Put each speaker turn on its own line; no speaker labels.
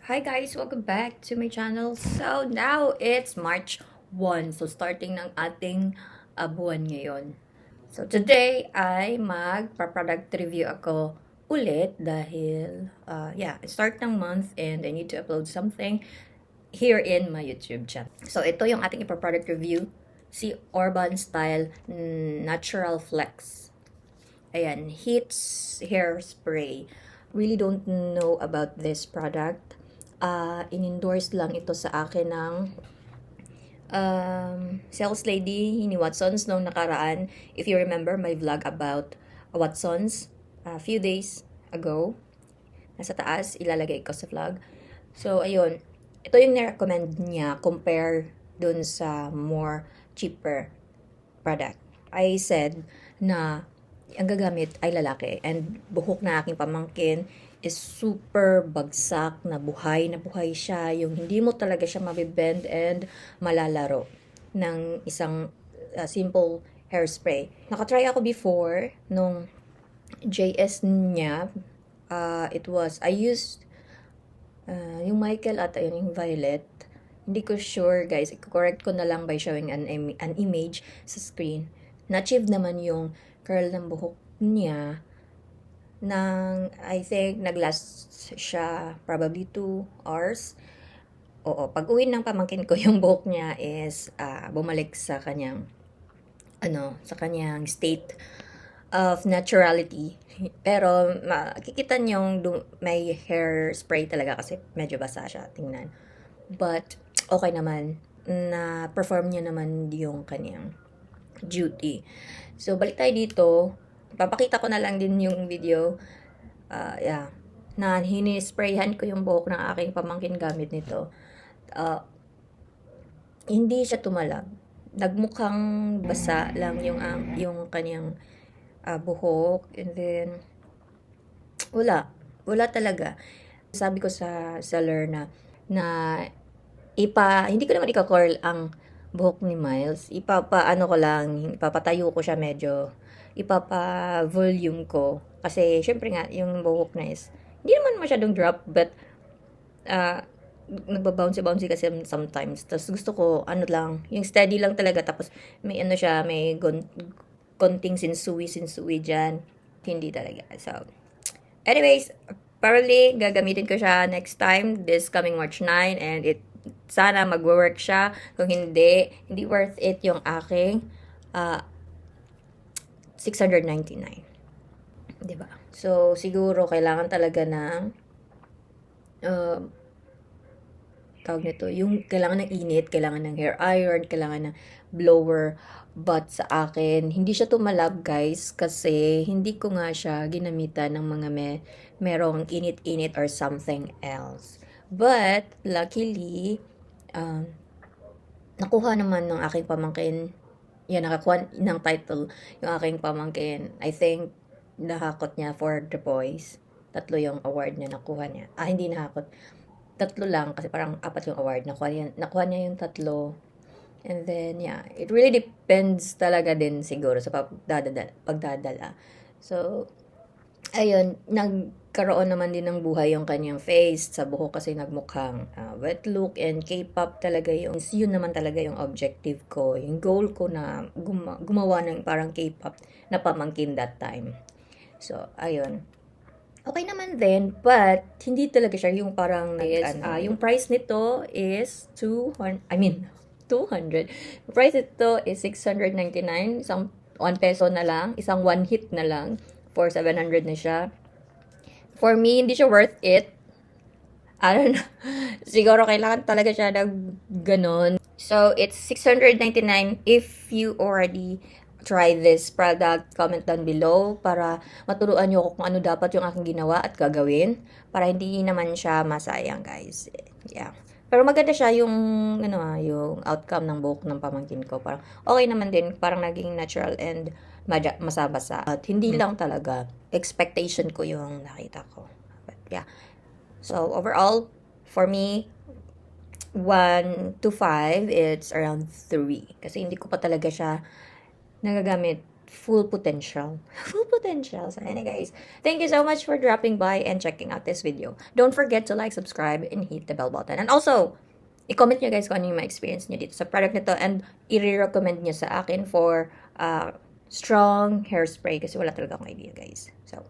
Hi guys! Welcome back to my channel. So now it's March 1. So starting ng ating buwan ngayon. So today ay magpa-product review ako ulit dahil start ng month and I need to upload something here in my YouTube channel. So ito yung ating ipa-product review, si Urban Style Natural Flex. Ayan, Hits Hair Spray. Really don't know about this product. In-endorse lang ito sa akin ng sales lady ni Watsons noong nakaraan. If you remember my vlog about Watsons a few days ago. Nasa taas, ilalagay ko sa vlog. So, ayun. Ito yung nirecommend niya compare dun sa more cheaper product. I said na ang gagamit ay lalaki and buhok na aking pamangkin is super bagsak na buhay siya, yung hindi mo talaga siya mabibend and malalaro ng isang simple hairspray. Nakatry ako before nung JS niya. I used yung Michael at yung Violet. Hindi ko sure guys, i-correct ko na lang by showing an image sa screen. Na-achieve naman yung curl ng buhok niya nang I think naglast siya probably 2 hours. Oo, pag uwi ng pamangkin ko yung buhok niya is bumalik sa kanyang state of naturality. Pero makikita niyong may hair spray talaga kasi medyo basa siya tingnan. But okay naman na perform niya naman yung kanyang duty. So balik tayo dito. Papakita ko na lang din yung video. Na hinisprayhan ko yung buhok ng aking pamangkin gamit nito. Hindi siya tumalab. Nagmukhang basa lang yung kanyang buhok, and then wala talaga. Sabi ko sa seller na hindi ko naman ika-curl ang buhok ni Miles. Ipapatayo ko siya medyo, ipapa-volume ko. Kasi, syempre nga, yung buhok na is, hindi naman masyadong drop, but, nagbabouncy kasi sometimes. Tapos gusto ko, yung steady lang talaga. Tapos, may konting sinsui dyan. Hindi talaga. So, anyways, probably, gagamitin ko siya next time, this coming March 9, and sana magwo-work siya. Kung hindi worth it yung aking 699. 'Di ba? So siguro kailangan talaga ng tawag nito, yung kailangan ng init, kailangan ng hair iron, kailangan ng blower. But sa akin, hindi siya tumalab guys kasi hindi ko nga siya ginamitan ng mga merong init-init or something else. But, luckily, nakuha naman ng aking pamangkin. Yan, nakakuha ng title yung aking pamangkin. I think, nahakot niya for The Boys. 3 yung award na nakuha niya. Hindi nahakot. 3 lang, kasi parang 4 yung award. Nakuha niya yung 3. And then, yeah, it really depends talaga din siguro sa pagdadala. So, ayun, nagkaroon naman din ng buhay yung kanyang face sa buhok kasi nagmukhang wet look and K-pop talaga yun naman talaga yung objective ko, yung goal ko na gumawa ng parang K-pop na pamangkin that time. So, ayun. Okay naman din, but hindi talaga siya yung parang yung price nito is 200. The price nito is 699, isang 1 peso na lang, isang 1 hit na lang. For 700 na siya. For me, hindi siya worth it. I don't know. Siguro kailangan talaga siya ng ganon. So, it's 699 if you already try this product. Comment down below para maturuan nyo kung ano dapat yung aking ginawa at gagawin. Para hindi naman siya masayang, guys. Yeah. Pero maganda siya yung yung outcome ng buhok ng pamangkin ko. Parang okay naman din, parang naging natural and masabasa. At hindi lang talaga expectation ko yung nakita ko. But yeah. So overall, for me, 1 to 5, it's around 3. Kasi hindi ko pa talaga siya nagagamit full potential. Full potential. So, anyway, guys, thank you so much for dropping by and checking out this video. Don't forget to like, subscribe, and hit the bell button. And also, i-comment nyo guys kung ano yung ma-experience nyo dito sa product nito and i-recommend nyo sa akin for strong hairspray kasi wala talaga akong idea, guys. So,